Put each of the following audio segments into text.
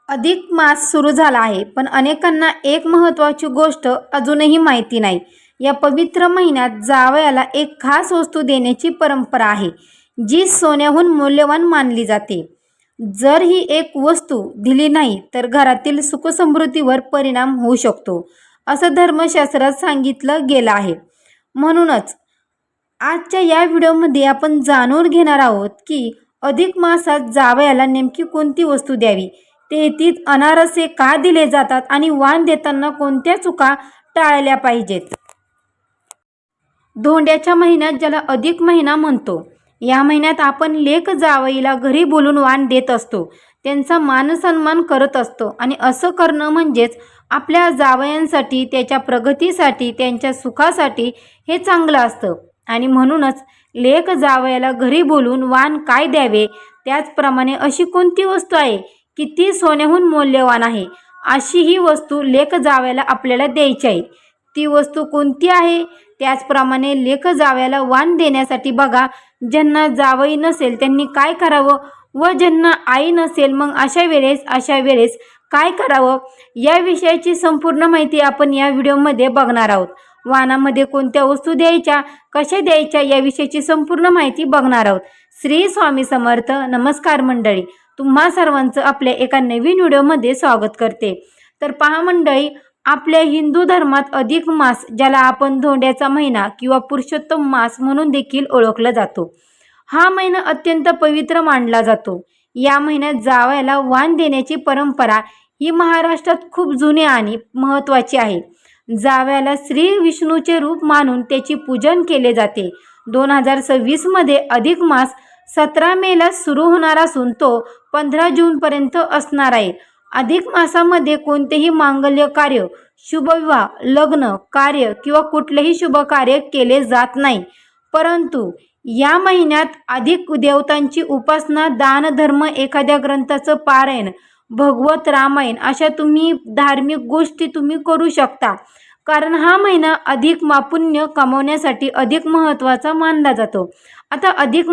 अधिक मास सुरू झाला आहे, पण अनेकांना एक महत्त्वाची गोष्ट अजूनही माहिती नाही. या पवित्र महिन्यात जावयाला एक खास वस्तू देण्याची परंपरा आहे, जी सोन्याहून मौल्यवान मानली जाते. जर ही एक वस्तू दिली नाही तर घरातील सुखसमृद्धीवर परिणाम होऊ शकतो, असं धर्मशास्त्रात सांगितलं गेलं आहे. म्हणूनच आजच्या या व्हिडिओमध्ये आपण जाणून घेणार आहोत की अधिक मासात जावयाला नेमकी कोणती वस्तू द्यावी, 33 अनारसे का दिले जातात आणि वाण देताना कोणत्या चुका टाळल्या पाहिजेत. धोंड्याच्या महिन्यात, ज्याला अधिक महिना म्हणतो, या महिन्यात आपण लेक जावईला घरी बोलून वाण देत असतो, त्यांचा मानसन्मान करत असतो. आणि असं करणं म्हणजेच आपल्या जावयांसाठी, त्याच्या प्रगतीसाठी, त्यांच्या सुखासाठी हे चांगलं असतं. आणि म्हणूनच लेक जावयाला घरी बोलून वाण काय द्यावे, त्याचप्रमाणे अशी कोणती वस्तू आहे की ती सोन्याहून मौल्यवान आहे, अशी ही वस्तू लेक जावयाला आपल्याला द्यायची आहे. ती वस्तू कोणती आहे, त्याचप्रमाणे लेक जावयाला वाण देण्यासाठी बघा, ज्यांना जावई नसेल त्यांनी काय करावं व ज्यांना आई नसेल मग अशा वेळेस काय करावं, या विषयाची संपूर्ण माहिती आपण या व्हिडिओमध्ये बघणार आहोत. वाणामध्ये कोणत्या वस्तू द्यायच्या, कशा द्यायच्या, याविषयीची संपूर्ण माहिती बघणार आहोत. श्री स्वामी समर्थ. नमस्कार मंडळी, तुम्हा सर्वांचं आपल्या एका नवीन व्हिडिओमध्ये स्वागत करते. तर पहा मंडळी, आपल्या हिंदू धर्मात अधिक मास, ज्याला आपण धोंड्याचा महिना किंवा पुरुषोत्तम मास म्हणून देखील ओळखला जातो, हा महिना अत्यंत पवित्र मानला जातो. या महिन्यात जावयाला वाण देण्याची परंपरा ही महाराष्ट्रात खूप जुनी आणि महत्त्वाची आहे. जावयाला श्री विष्णूचे रूप मानून त्याची पूजन केले जाते. 2026 मध्ये अधिक मास 17 मेला सुरू होणार असून तो 15 जूनपर्यंत असणार आहे. अधिक मासामध्ये कोणतेही मांगल्य कार्य, शुभविवाह, लग्न कार्य किंवा कुठलेही शुभ कार्य केले जात नाही. परंतु या महिन्यात अधिक देवतांची उपासना, दान धर्म, एखाद्या ग्रंथाचं पारायण, भगवत रामायण अशा धार्मिक गोष्टी तुम्ही करू शकता. कारण हा महिना अधिक पुण्य कमवण्यासाठी अधिक महत्त्वाचा मानला जातो. आता अधिक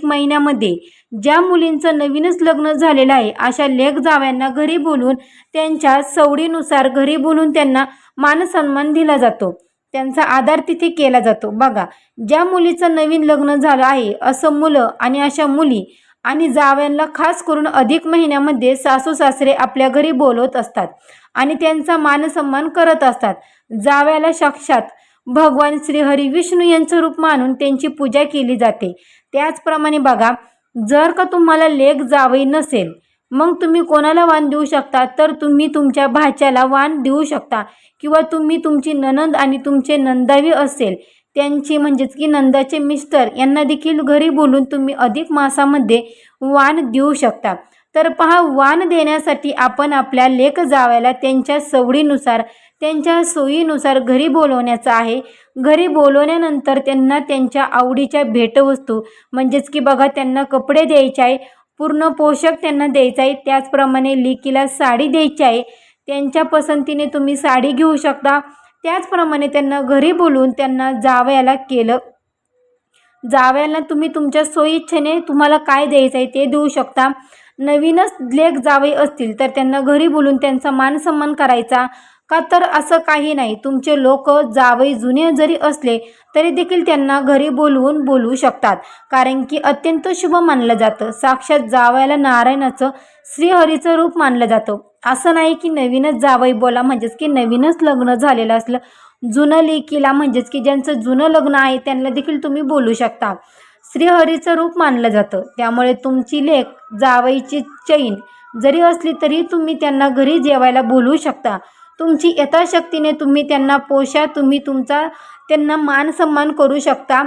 महिन्यामध्ये ज्या मुलींचं नवीनच लग्न झालेलं आहे, अशा लेक जावयांना घरी बोलून त्यांच्या सवडीनुसार घरी बोलून त्यांना मानसन्मान दिला जातो, त्यांचा आदर तिथे केला जातो. बघा, ज्या मुलीचं नवीन लग्न झालं आहे असं मुलं आणि अशा मुली आणि जावयांना खास करून अधिक महिन्यामध्ये सासू सासरे आपल्या घरी बोलवत असतात आणि त्यांचा मानसन्मान करत असतात. जावयाला साक्षात भगवान श्री हरी विष्णू यांचं रूप मानून त्यांची पूजा केली जाते. त्याचप्रमाणे बघा, जर का तुम्हाला लेक जावई नसेल मग तुम्ही कोणाला वाण देऊ शकता, तर तुम्ही तुमच्या भाच्याला वाण देऊ शकता किंवा तुम्ही तुमची नणंद आणि तुमचे नंदावी असेल त्यांची, म्हणजेच की नंदाचे मिस्टर, यांना देखील घरी बोलून तुम्ही अधिक मासामध्ये वाण देऊ शकता. तर पहा, वाण देण्यासाठी आपण आपल्या लेक जावयाला त्यांच्या सवडीनुसार, त्यांच्या सोयीनुसार घरी बोलवण्याचं आहे. घरी बोलवल्यानंतर त्यांना त्यांच्या आवडीच्या भेटवस्तू, म्हणजेच की बघा, त्यांना कपडे द्यायचे आहे, पूर्ण पोशाख त्यांना द्यायचा आहे. त्याचप्रमाणे लेकीला साडी द्यायची आहे, त्यांच्या पसंतीने तुम्ही साडी घेऊ शकता. त्याचप्रमाणे त्यांना घरी बोलवून त्यांना जावयाला तुम्ही तुमच्या सोयीच्छेने तुम्हाला काय द्यायचं आहे ते देऊ शकता. नवीनच लेक जावई असतील तर त्यांना घरी बोलून त्यांचा मानसन्मान करायचा का, तर असं काही नाही. तुमचे लोक जावई जुने जरी असले तरी देखील त्यांना घरी बोलवून बोलवू शकतात, कारण की अत्यंत शुभ मानलं जातं. साक्षात जावयाला नारायणाचं, श्रीहरीचं रूप मानलं जातं. असं नाही की नवीनच जावई बोला, म्हणजेच की नवीनच लग्न झालेलं असलं, जुनं लेकीला, म्हणजेच की ज्यांचं जुनं लग्न आहे त्यांना देखील तुम्ही बोलू शकता. श्रीहरीचं रूप मानलं जातं. त्यामुळे तुमची लेक जावईची चैन जरी असली तरी तुम्ही त्यांना घरी जेवायला बोलवू शकता. तुमची यथाशक्तीने तुम्ही त्यांना तुम्ही त्यांना मान सन्मान करू शकता.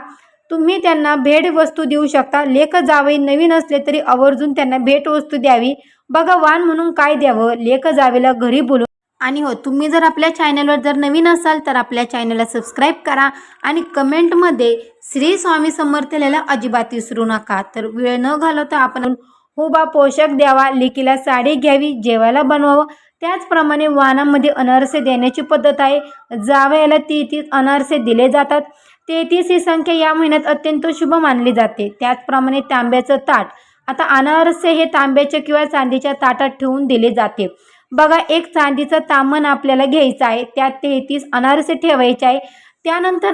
तुम्ही त्यांना भेटवस्तू देऊ शकता. लेक जावई नवीन असले तरी आवर्जून त्यांना भेटवस्तू द्यावी. बघा, वाण म्हणून काय द्यावं, लेक जावेला घरी बोलून. आणि हो, तुम्ही जर आपल्या चॅनलवर जर नवीन असाल तर आपल्या चॅनलला सबस्क्राईब करा आणि कमेंटमध्ये श्री स्वामी समर्थ लिहायला अजिबात विसरू नका. तर वेळ न घालवता आपण हुबा पोशाख द्यावा, लेकीला साडी घ्यावी, जेवायला बनवावं. त्याचप्रमाणे वाणामध्ये अनारसे देण्याची पद्धत आहे. जावयाला 33 अनारसे दिले जातात. 33 ही संख्या या महिन्यात अत्यंत शुभ मानली जाते. त्याचप्रमाणे तांब्याचं ताट आता अनारसे हे तांब्याच्या किंवा चांदीच्या ताटात ठेवून दिले जाते. बघा, एक चांदीचा ताम्हण आपल्याला घ्यायचा आहे, त्यात 33 अनारसे ठेवायचे आहे. त्यानंतर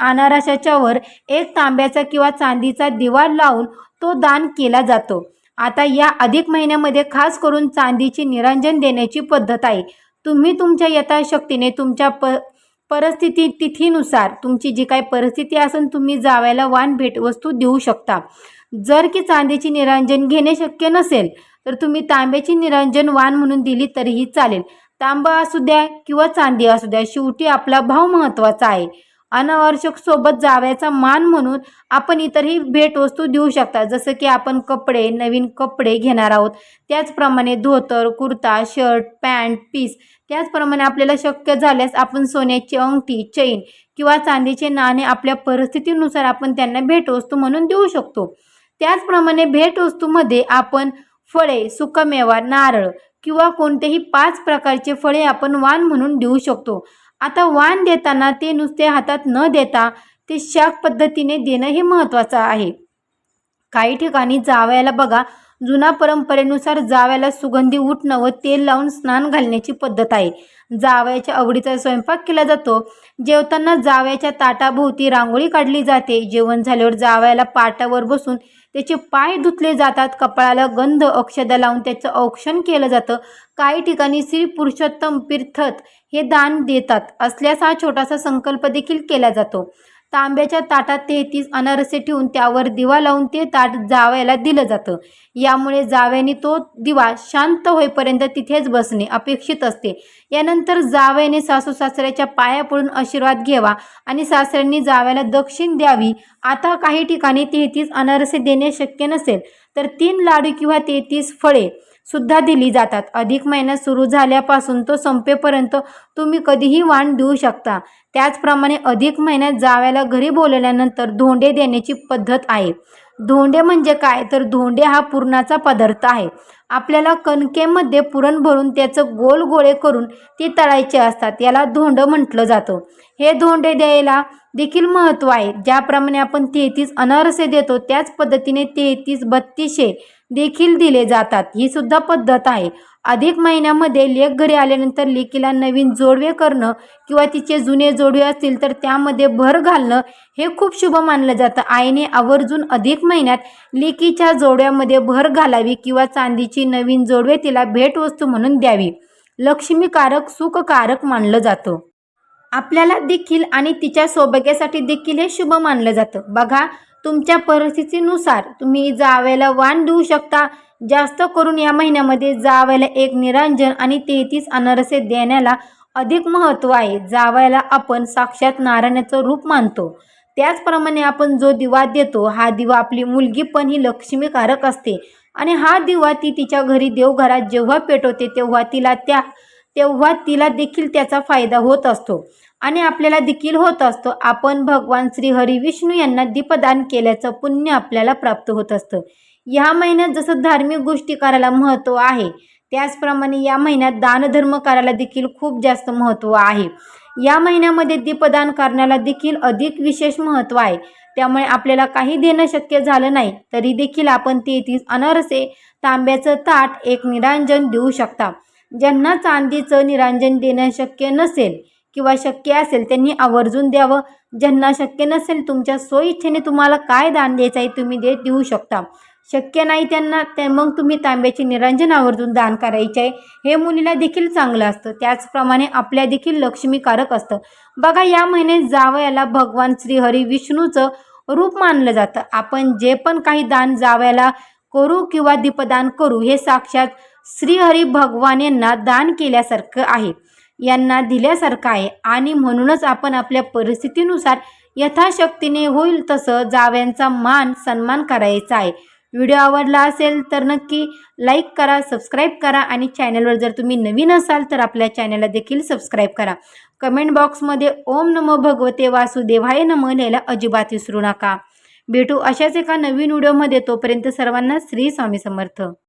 अनारशाच्या वर एक तांब्याचा किंवा चांदीचा दिवा लावून तो दान केला जातो. आता या अधिक महिन्यामध्ये खास करून चांदीची निरांजन देण्याची पद्धत आहे. तुम्ही तुमच्या यथाशक्तीने तुमच्या परिस्थिती तिथीनुसार तुमची जी काही परिस्थिती असेल तुम्ही जावयाला वाण भेटवस्तू देऊ शकता. जर की चांदीची निरांजन घेणे शक्य नसेल तर तुम्ही तांब्याची निरांजन वाण म्हणून दिली तरीही चालेल. तांबा असू द्या किंवा चांदी असू द्या, शेवटी आपला भाव महत्त्वाचा आहे. अनावश्यक सोबत जावयाचा मान म्हणून आपण इतरही भेटवस्तू देऊ शकता. जसं की आपण कपडे, नवीन कपडे घेणार आहोत, त्याचप्रमाणे धोतर, कुर्ता, शर्ट, पॅन्ट, पीस. त्याचप्रमाणे आपल्याला शक्य झाल्यास आपण सोन्याची अंगठी, चैन किंवा चांदीचे नाणे आपल्या परिस्थितीनुसार आपण त्यांना भेटवस्तू म्हणून देऊ शकतो. त्याचप्रमाणे भेटवस्तूमध्ये आपण फळे, सुकामेवा, नारळ किंवा कोणतेही 5 प्रकारचे फळे आपण वाण म्हणून देऊ शकतो. आता वाण देताना ते नुसते हातात न देता ते शाख पद्धतीने देणं हे महत्त्वाचं आहे. काही ठिकाणी जावयाला बघा, जुना परंपरेनुसार जावयाला सुगंधी उटणं व तेल लावून स्नान घालण्याची पद्धत आहे. जावयाच्या आवडीचा स्वयंपाक केला जातो. जेवताना जावयाच्या ताटाभोवती रांगोळी काढली जाते. जेवण झाल्यावर जावयाला पाटावर बसून त्याचे पाय धुतले जातात. कपाळाला गंध अक्षदा लावून त्याचं औक्षण केलं जातं. काही ठिकाणी श्री पुरुषोत्तम तीर्थत हे दान देतात असल्यास हा छोटासा संकल्प देखील केला जातो. तांब्याच्या ताटात 33 अनारसे ठेवून त्यावर दिवा लावून ते ताट जावयाला दिलं जातं. यामुळे जावयाने तो दिवा शांत होईपर्यंत तिथेच बसणे अपेक्षित असते. यानंतर जावयाने सासू सासऱ्याच्या पाया पडून आशीर्वाद घ्यावा आणि सासऱ्यांनी जावयाला दक्षिण द्यावी. आता काही ठिकाणी 33 अनारसे देणे शक्य नसेल तर 3 लाडू किंवा 33 फळे सुद्धा दिली जातात. अधिक महिना सुरू झाल्यापासून तो संपेपर्यंत तुम्ही कधीही वाण देऊ शकता. त्याचप्रमाणे अधिक महिन्यात जावयाला घरी बोलवल्यानंतर धोंडे देण्याची पद्धत आहे. धोंडे म्हणजे काय तर धोंडे हा पुरणाचा पदार्थ आहे. आपल्याला कणकेमध्ये पुरण भरून त्याचं गोल गोळे करून ते तळायचे असतात. याला धोंड म्हटलं जातं. हे धोंडे द्यायला देखील महत्त्व आहे. ज्याप्रमाणे आपण 33 अनारसे देतो त्याच पद्धतीने 33 बत्तीशे देखील दिले जातात. ही सुद्धा पद्धत आहे. अधिक महिन्यामध्ये लेक घरी आल्यानंतर लेकीला नवीन जोडवे करणं किंवा तिचे जुने जोडवे असतील तर त्यामध्ये भर घालणं हे खूप शुभ मानलं जातं. आईने आवर्जून अधिक महिन्यात लेकीच्या जोडव्यामध्ये भर घालावी किंवा चांदीची नवीन जोडवे तिला भेटवस्तू म्हणून द्यावी. लक्ष्मीकारक, सुखकारक मानलं जातं. आपल्याला देखील आणि तिच्या सौभाग्यासाठी देखील हे शुभ मानलं जातं. बघा, तुमच्या परिस्थितीनुसार तुम्ही जावयाला वाण देऊ शकता. जास्त करून या महिन्यामध्ये जावयाला एक निरांजन आणि 33 अनारसे देण्याला अधिक महत्त्व आहे. जावयाला आपण साक्षात नारायणाचं रूप मानतो. त्याचप्रमाणे आपण जो दिवा देतो हा दिवा आपली मुलगी पण ही लक्ष्मीकारक असते आणि हा दिवा ती तिच्या घरी देवघरात जेव्हा पेटवते तेव्हा तिला देखील त्याचा फायदा होत असतो आणि आपल्याला देखील होत असतो. आपण भगवान श्री हरी विष्णू यांना दीपदान केल्याचं पुण्य आपल्याला प्राप्त होत असतं. या महिन्यात जसं धार्मिक गोष्टी करायला महत्त्व आहे त्याचप्रमाणे या महिन्यात दानधर्म करायला देखील खूप जास्त महत्त्व आहे. या महिन्यामध्ये दीपदान करण्याला देखील अधिक विशेष महत्त्व आहे. त्यामुळे आपल्याला काही देणं शक्य झालं नाही तरी देखील आपण 33 अनारसे, तांब्याचं ताट, एक निरांजन देऊ शकता. ज्यांना चांदीचं निरांजन देणं शक्य नसेल किंवा शक्य असेल त्यांनी आवर्जून द्यावं. ज्यांना शक्य नसेल तुमच्या सोयीच्छेने तुम्हाला काय दान द्यायचं आहे तुम्ही देऊ शकता. शक्य नाही त्यांना मग तुम्ही तांब्याचे निरांजन आवर्जून दान करायचे आहे. हे मुलीला देखील चांगलं असतं. त्याचप्रमाणे आपल्या देखील लक्ष्मीकारक असतं. बघा, या महिन्यात जावयाला भगवान श्री हरी विष्णूचं रूप मानलं जातं. आपण जे पण काही दान जावयाला करू किंवा दीपदान करू हे साक्षात श्रीहरी भगवान यांना दान केल्यासारखं आहे, यांना दिल्यासारखं आहे आणि म्हणूनच आपण आपल्या परिस्थितीनुसार यथाशक्तीने होईल तसं जावयांचा मान सन्मान करायचा आहे. व्हिडिओ आवडला असेल तर नक्की लाईक करा, सबस्क्राईब करा आणि चॅनलवर जर तुम्ही नवीन असाल तर आपल्या चॅनलला देखील सबस्क्राईब करा. कमेंट बॉक्समध्ये ओम नमो भगवते वासुदेवाय नमः लिहायला अजिबात विसरू नका. भेटू अशाच एका नवीन व्हिडिओमध्ये. तोपर्यंत सर्वांना श्री स्वामी समर्थ.